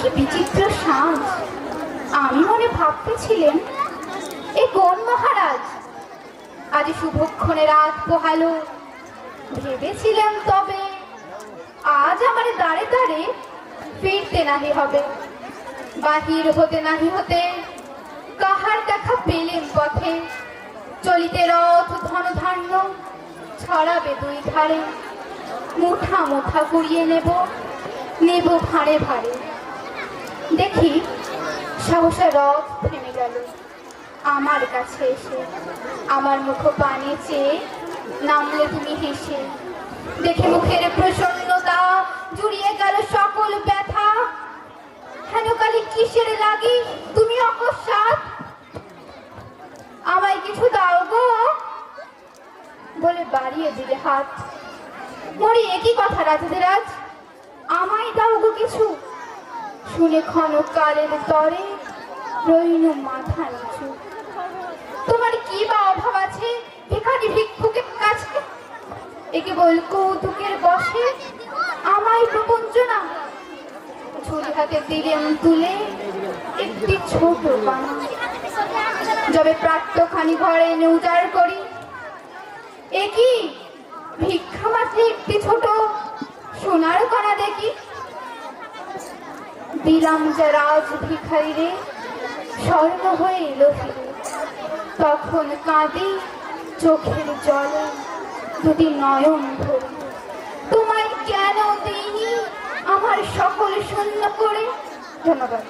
কি বিচিত্র সাজ! আমি মনে ভাবতেছিলেন এ কোন মহারাজ? আজ শুভক্ষণে রাত পোহালো। ভেবেছিলাম তবে আজ আমার দাঁড়ে দাঁড়ে ফিরতে নাহি হবে, বাহির হতে নাহি হতে কাহার দেখা পেলেন পথে। চলিতে রথ ধনধান্য ছড়াবে দুই ধারে, মুঠা মুঠা কুড়িয়ে নেব নেব ভাঁড়ে ভাঁড়ে। দেখি সহসা রথ থেমে গেল আমার কাছে এসে, আমার মুখ পানে চেয়ে নামলে তুমি হেসে। দেখে মুখের প্রসন্নতা জুড়িয়ে গেল সকল ব্যথা। হেন কালি কিসের লাগি তুমি অকস্মাৎ? আমায় কিছু দাও গো বলে বাড়িয়ে দিলে হাত। মরি একই কথা রাজধীরাজ, আমায় দাও গো কিছু। শুনে ক্ষণক কালের তরে রইল মাথা নিচু। তোমার কি বা অভাব আছে ভিখারি ভিক্ষুকের কাছে? এ কেবল কৌতুকের বসে আমায় প্রপঞ্চনা। ছুরি হাতে দিলেন তুলে একটি ছোট পানা। যবে প্রাত্যখানি ঘরে এনে উজাড় করি, এ কি ভিক্ষা মাত্র একটি ছোট সোনার কণা দেখি। দিলাম যে রাজ ভিখারি রে, স্বর্ণ হয়ে এলো ফিরে। তখন কাঁদি চোখের জলে দুটি নয়ন ধরে। তোমায় কেন দিইনি আমার সকল শূন্য করে? ধন্যবাদ।